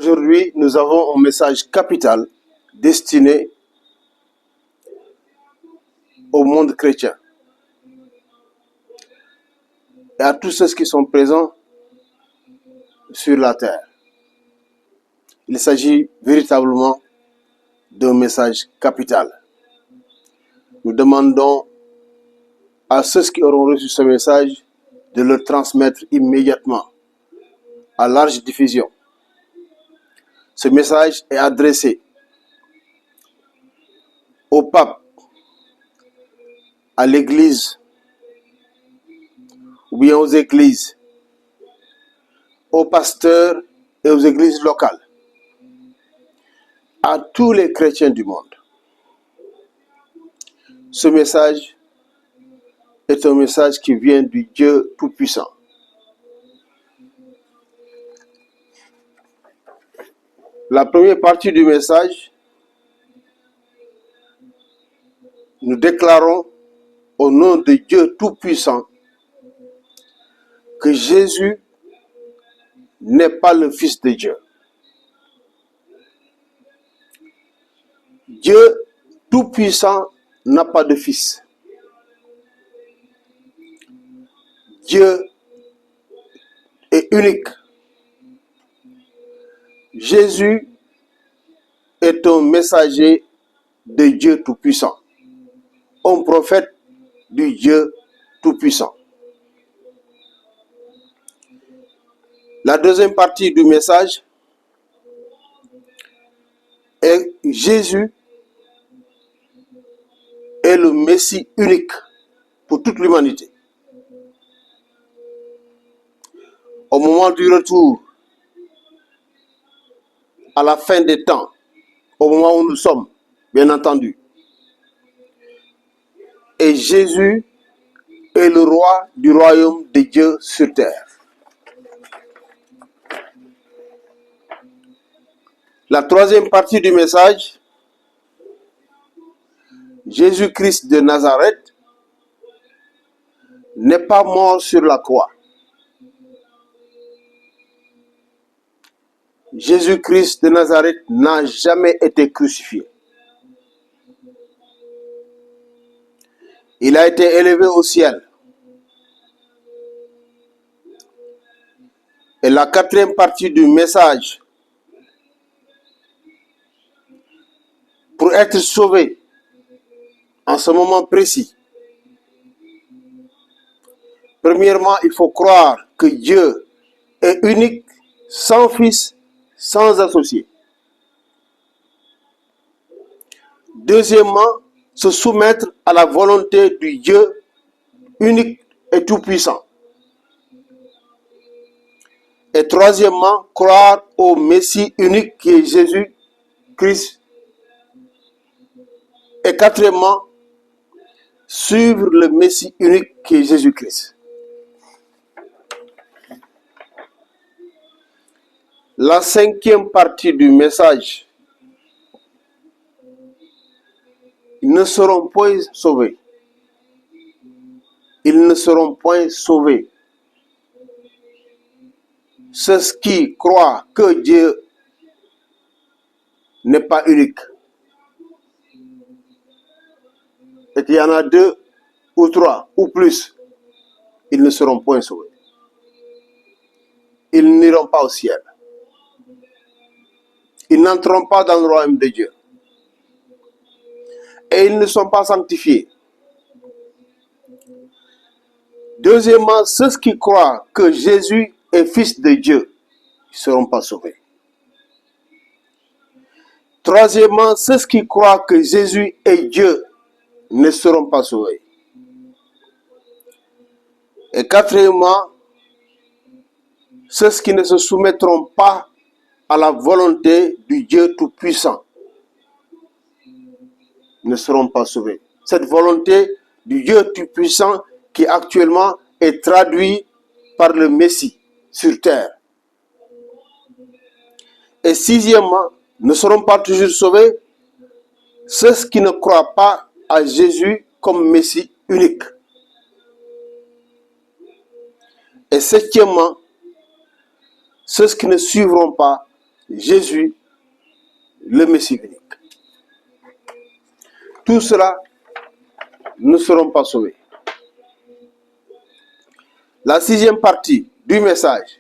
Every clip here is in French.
Aujourd'hui, nous avons un message capital destiné au monde chrétien et à tous ceux qui sont présents sur la terre. Il s'agit véritablement d'un message capital. Nous demandons à ceux qui auront reçu ce message de le transmettre immédiatement à large diffusion. Ce message est adressé au pape, à l'église, ou bien aux églises, aux pasteurs et aux églises locales, à tous les chrétiens du monde. Ce message est un message qui vient du Dieu Tout-Puissant. La première partie du message, nous déclarons au nom de Dieu Tout-Puissant que Jésus n'est pas le Fils de Dieu. Dieu Tout-Puissant n'a pas de fils. Dieu est unique. Jésus est un messager de Dieu Tout-Puissant, un prophète du Dieu Tout-Puissant. La deuxième partie du message est Jésus est le Messie unique pour toute l'humanité. Au moment du retour, à la fin des temps, au moment où nous sommes, bien entendu. Et Jésus est le roi du royaume de Dieu sur terre. La troisième partie du message, Jésus-Christ de Nazareth n'est pas mort sur la croix. Jésus-Christ de Nazareth n'a jamais été crucifié. Il a été élevé au ciel. Et la quatrième partie du message, pour être sauvé en ce moment précis, premièrement, il faut croire que Dieu est unique, sans fils, sans associé. Deuxièmement, se soumettre à la volonté du Dieu unique et tout-puissant. Et troisièmement, croire au Messie unique qui est Jésus-Christ. Et quatrièmement, suivre le Messie unique qui est Jésus-Christ. La cinquième partie du message, ils ne seront point sauvés. Ils ne seront point sauvés. Ceux qui croient que Dieu n'est pas unique. Et qu'il y en a deux ou trois ou plus, ils ne seront point sauvés. Ils n'iront pas au ciel. Ils n'entreront pas dans le royaume de Dieu. Et ils ne sont pas sanctifiés. Deuxièmement, ceux qui croient que Jésus est fils de Dieu ne seront pas sauvés. Troisièmement, ceux qui croient que Jésus est Dieu ne seront pas sauvés. Et quatrièmement, ceux qui ne se soumettront pas à la volonté du Dieu Tout-Puissant ne seront pas sauvés. Cette volonté du Dieu Tout-Puissant qui actuellement est traduite par le Messie sur terre. Et sixièmement, ne seront pas toujours sauvés ceux qui ne croient pas à Jésus comme Messie unique. Et septièmement, ceux qui ne suivront pas Jésus, le Messie unique. Tout cela ne seront pas sauvés. La sixième partie du message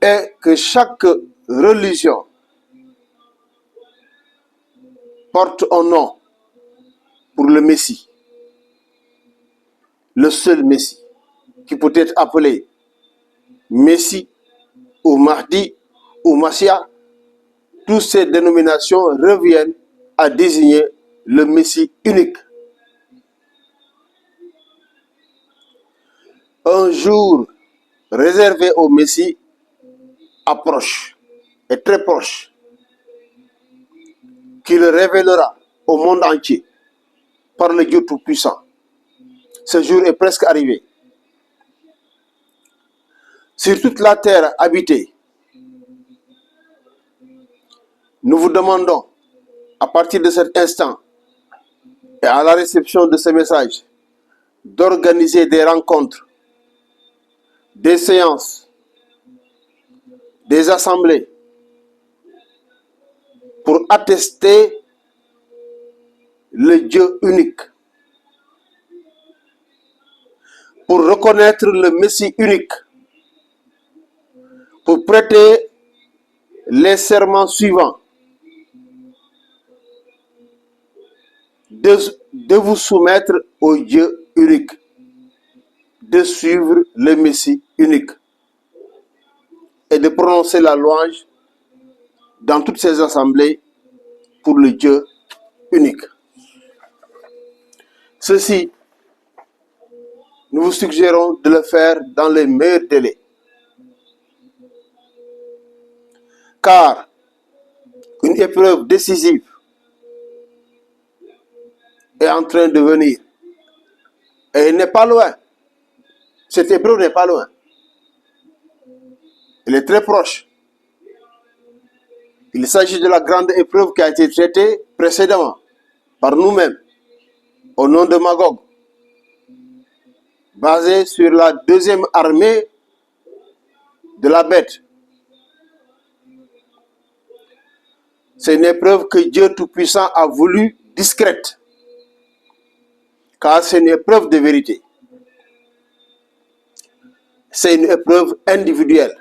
est que chaque religion porte un nom pour le Messie, le seul Messie, qui peut être appelé Messie ou Mahdi ou Massia. Toutes ces dénominations reviennent à désigner le Messie unique. Un jour réservé au Messie approche, est très proche, qui le révélera au monde entier par le Dieu Tout-Puissant. Ce jour est presque arrivé. Sur toute la terre habitée, nous vous demandons, à partir de cet instant et à la réception de ce message, d'organiser des rencontres, des séances, des assemblées pour attester le Dieu unique, pour reconnaître le Messie unique, pour prêter les serments suivants de vous soumettre au Dieu unique, de suivre le Messie unique et de prononcer la louange dans toutes ces assemblées pour le Dieu unique. Ceci, nous vous suggérons de le faire dans les meilleurs délais. Car une épreuve décisive est en train de venir. Et elle n'est pas loin. Cette épreuve n'est pas loin. Elle est très proche. Il s'agit de la grande épreuve qui a été traitée précédemment par nous-mêmes au nom de Magog, basée sur la deuxième armée de la bête. C'est une épreuve que Dieu Tout-Puissant a voulu discrète, car c'est une épreuve de vérité. C'est une épreuve individuelle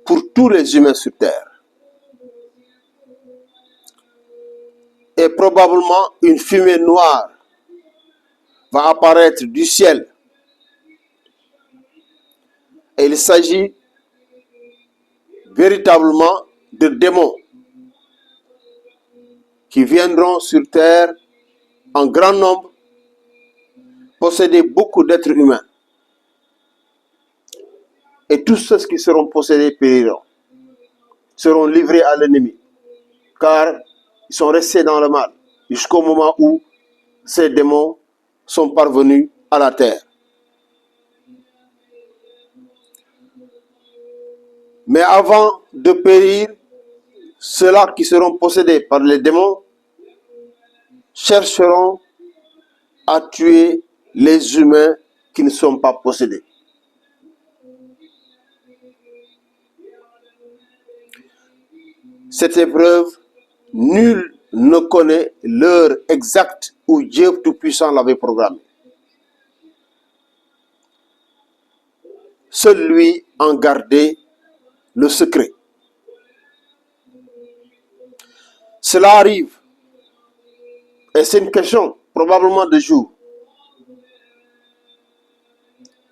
pour tous les humains sur terre. Et probablement une fumée noire va apparaître du ciel. Et il s'agit véritablement de démons qui viendront sur terre en grand nombre, posséder beaucoup d'êtres humains. Et tous ceux qui seront possédés périront, seront livrés à l'ennemi, car ils sont restés dans le mal jusqu'au moment où ces démons sont parvenus à la terre. Mais avant de périr, ceux-là qui seront possédés par les démons chercheront à tuer les humains qui ne sont pas possédés. Cette épreuve, nul ne connaît l'heure exacte où Dieu Tout-Puissant l'avait programmée. Seul lui en gardait le secret. Cela arrive, et c'est une question probablement de jours.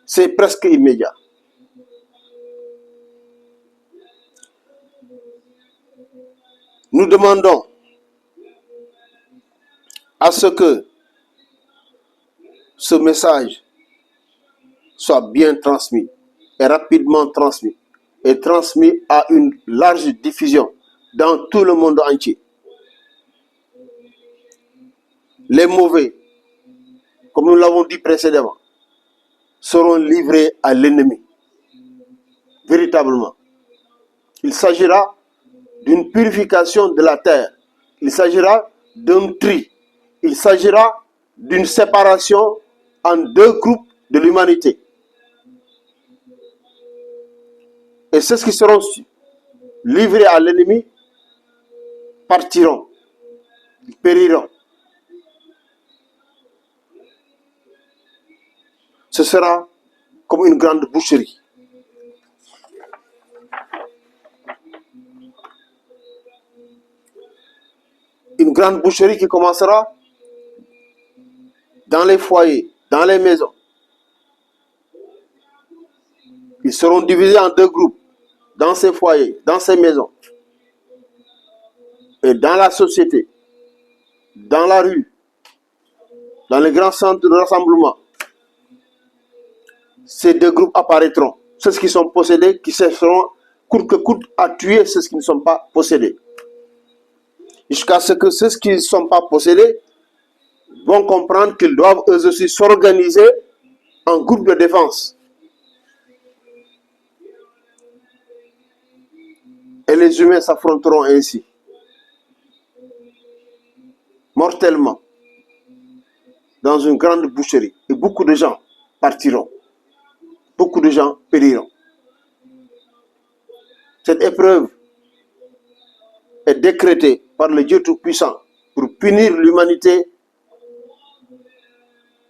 C'est presque immédiat. Nous demandons à ce que ce message soit bien transmis et rapidement transmis et transmis à une large diffusion dans tout le monde entier. Les mauvais, comme nous l'avons dit précédemment, seront livrés à l'ennemi. Véritablement. Il s'agira d'une purification de la terre. Il s'agira d'un tri. Il s'agira d'une séparation en deux groupes de l'humanité. Et ceux qui seront livrés à l'ennemi partiront, périront. Ce sera comme une grande boucherie. Une grande boucherie qui commencera dans les foyers, dans les maisons. Ils seront divisés en deux groupes, dans ces foyers, dans ces maisons, et dans la société, dans la rue, dans les grands centres de rassemblement. Ces deux groupes apparaîtront. Ceux qui sont possédés, qui chercheront coûte que coûte à tuer ceux qui ne sont pas possédés. Jusqu'à ce que ceux qui ne sont pas possédés vont comprendre qu'ils doivent eux aussi s'organiser en groupe de défense. Et les humains s'affronteront ainsi, mortellement, dans une grande boucherie. Et beaucoup de gens partiront. Beaucoup de gens périront. Cette épreuve est décrétée par le Dieu Tout-Puissant pour punir l'humanité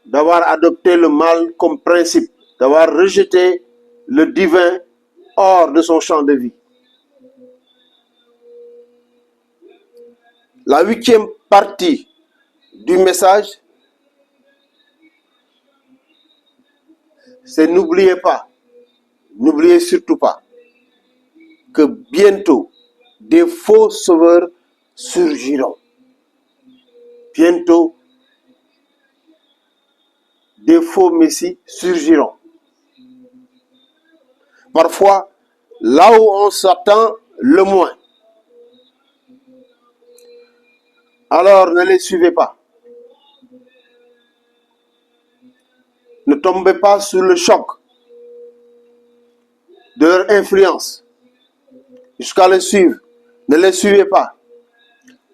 d'avoir adopté le mal comme principe, d'avoir rejeté le divin hors de son champ de vie. La 8e partie du message, c'est n'oubliez pas, n'oubliez surtout pas que bientôt des faux sauveurs surgiront. Bientôt des faux messies surgiront. Parfois, là où on s'attend le moins. Alors ne les suivez pas. Ne tombez pas sous le choc de leur influence jusqu'à les suivre. Ne les suivez pas.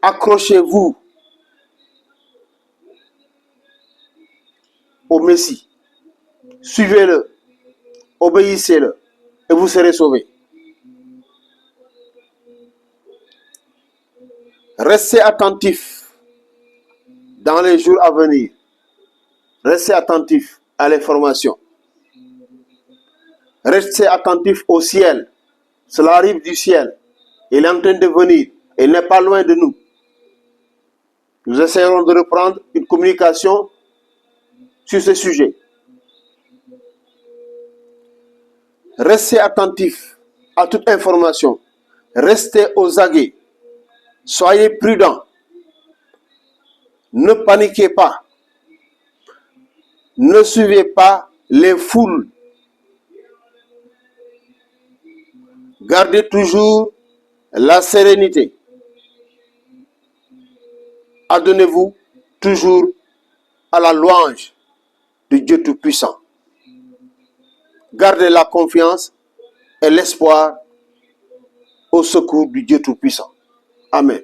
Accrochez-vous au Messie. Suivez-le, obéissez-le et vous serez sauvés. Restez attentifs dans les jours à venir. Restez attentifs à l'information. Restez attentifs au ciel. Cela arrive du ciel. Il est en train de venir. Il n'est pas loin de nous. Nous essayerons de reprendre une communication sur ce sujet. Restez attentifs à toute information. Restez aux aguets. Soyez prudents. Ne paniquez pas. Ne suivez pas les foules. Gardez toujours la sérénité. Adonnez-vous toujours à la louange du Dieu Tout-Puissant. Gardez la confiance et l'espoir au secours du Dieu Tout-Puissant. Amen.